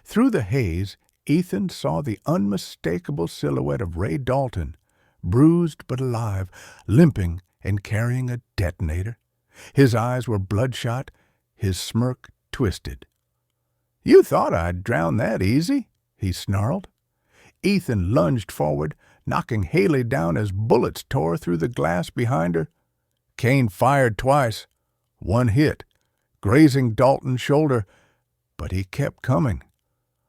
Through the haze, Ethan saw the unmistakable silhouette of Ray Dalton, bruised but alive, limping and carrying a detonator. His eyes were bloodshot, his smirk twisted. "You thought I'd drown that easy?" he snarled. Ethan lunged forward, knocking Haley down as bullets tore through the glass behind her. Kane fired twice. One hit, grazing Dalton's shoulder, but he kept coming.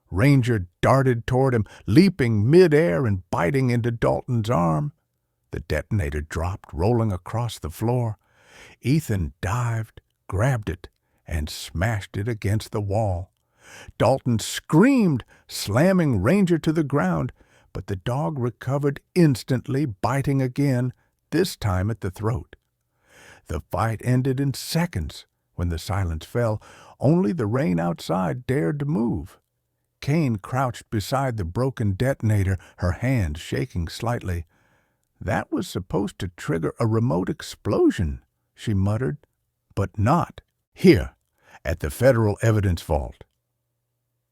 Ranger darted toward him, leaping mid-air and biting into Dalton's arm. The detonator dropped, rolling across the floor. Ethan dived, grabbed it, and smashed it against the wall. Dalton screamed, slamming Ranger to the ground, but the dog recovered instantly, biting again, this time at the throat. The fight ended in seconds. When the silence fell, only the rain outside dared to move. Kane crouched beside the broken detonator, her hands shaking slightly. "That was supposed to trigger a remote explosion," she muttered. "But not here, at the Federal Evidence Vault."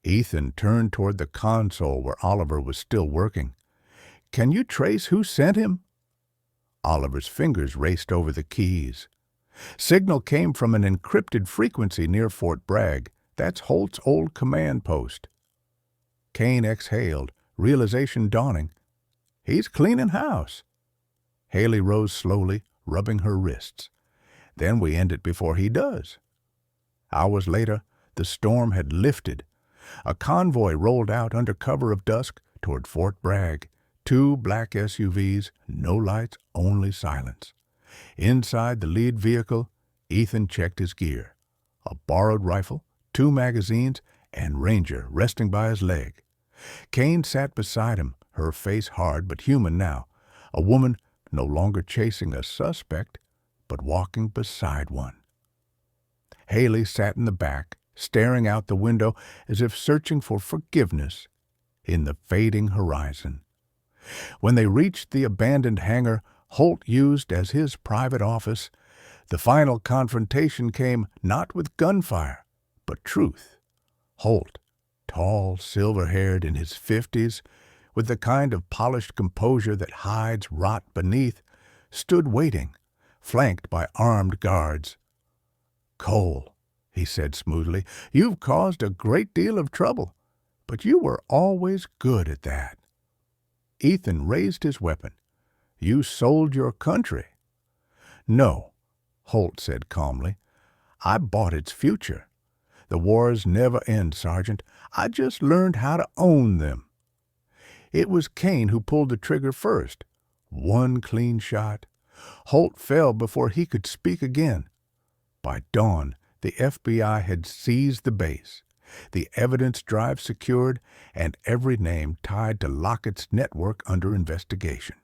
Ethan turned toward the console where Oliver was still working. "Can you trace who sent him?" Oliver's fingers raced over the keys. "Signal came from an encrypted frequency near Fort Bragg. That's Holt's old command post." Kane exhaled, realization dawning. "He's cleaning house." Haley rose slowly, rubbing her wrists. "Then we end it before he does." Hours later, the storm had lifted. A convoy rolled out under cover of dusk toward Fort Bragg. 2 black SUVs, no lights, only silence. Inside the lead vehicle, Ethan checked his gear. A borrowed rifle, 2 magazines, and Ranger resting by his leg. Kane sat beside him, her face hard but human now. A woman no longer chasing a suspect, but walking beside one. Haley sat in the back, staring out the window as if searching for forgiveness in the fading horizon. When they reached the abandoned hangar Holt used as his private office, the final confrontation came not with gunfire, but truth. Holt, tall, silver-haired, in his 50s, with the kind of polished composure that hides rot beneath, stood waiting, flanked by armed guards. "Cole," he said smoothly, "you've caused a great deal of trouble, but you were always good at that." Ethan raised his weapon. "You sold your country." "No," Holt said calmly. "I bought its future. The wars never end, Sergeant. I just learned how to own them." It was Kane who pulled the trigger first. One clean shot. Holt fell before he could speak again. By dawn, the FBI had seized the base, the evidence drive secured, and every name tied to Lockett's network under investigation.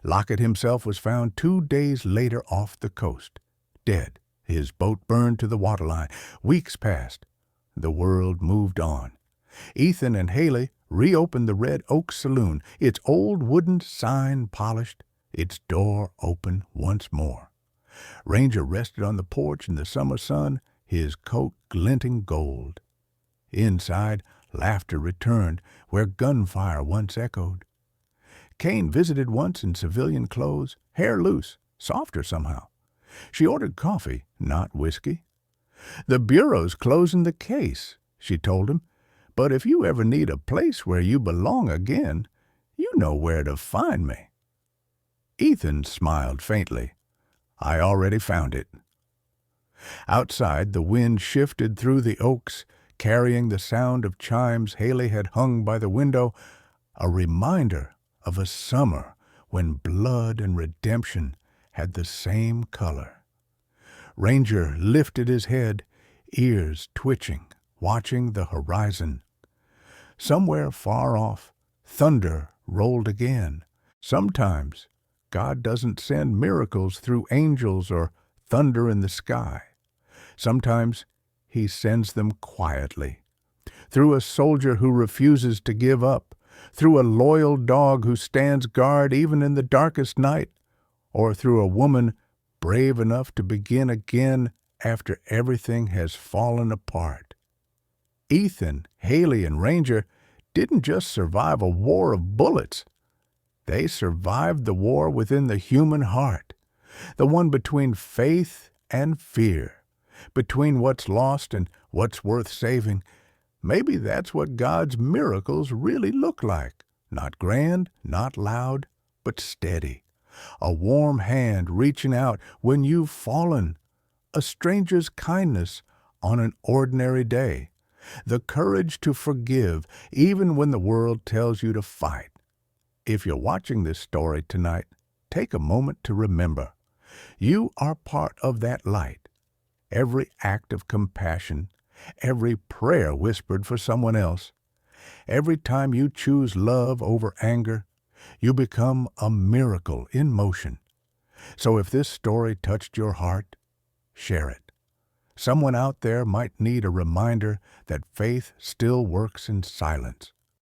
Lockett himself was found 2 days later off the coast, dead, his boat burned to the waterline. Weeks passed. The world moved on. Ethan and Haley reopened the Red Oak Saloon, its old wooden sign polished, its door open once more. Ranger rested on the porch in the summer sun, his coat glinting gold. Inside, laughter returned where gunfire once echoed. Kane visited once in civilian clothes, hair loose, softer somehow. She ordered coffee, not whiskey. "The Bureau's closing the case," she told him, "but if you ever need a place where you belong again, you know where to find me." Ethan smiled faintly. "I already found it." Outside, the wind shifted through the oaks, carrying the sound of chimes Haley had hung by the window, a reminder of a summer when blood and redemption had the same color. Ranger lifted his head, ears twitching, watching the horizon. Somewhere far off, thunder rolled again. Sometimes God doesn't send miracles through angels or thunder in the sky. Sometimes he sends them quietly, through a soldier who refuses to give up, through a loyal dog who stands guard even in the darkest night, or through a woman brave enough to begin again after everything has fallen apart. Ethan, Haley, and Ranger didn't just survive a war of bullets. They survived the war within the human heart, the one between faith and fear, between what's lost and what's worth saving. Maybe that's what God's miracles really look like, Not grand, not loud, but steady. A warm hand reaching out when you've fallen. A stranger's kindness on an ordinary day. The courage to forgive even when the world tells you to fight. If you're watching this story tonight, take a moment to remember, you are part of that light. Every act of compassion, every prayer whispered for someone else, every time you choose love over anger, you become a miracle in motion. So if this story touched your heart, share it. Someone out there might need a reminder that faith still works in silence.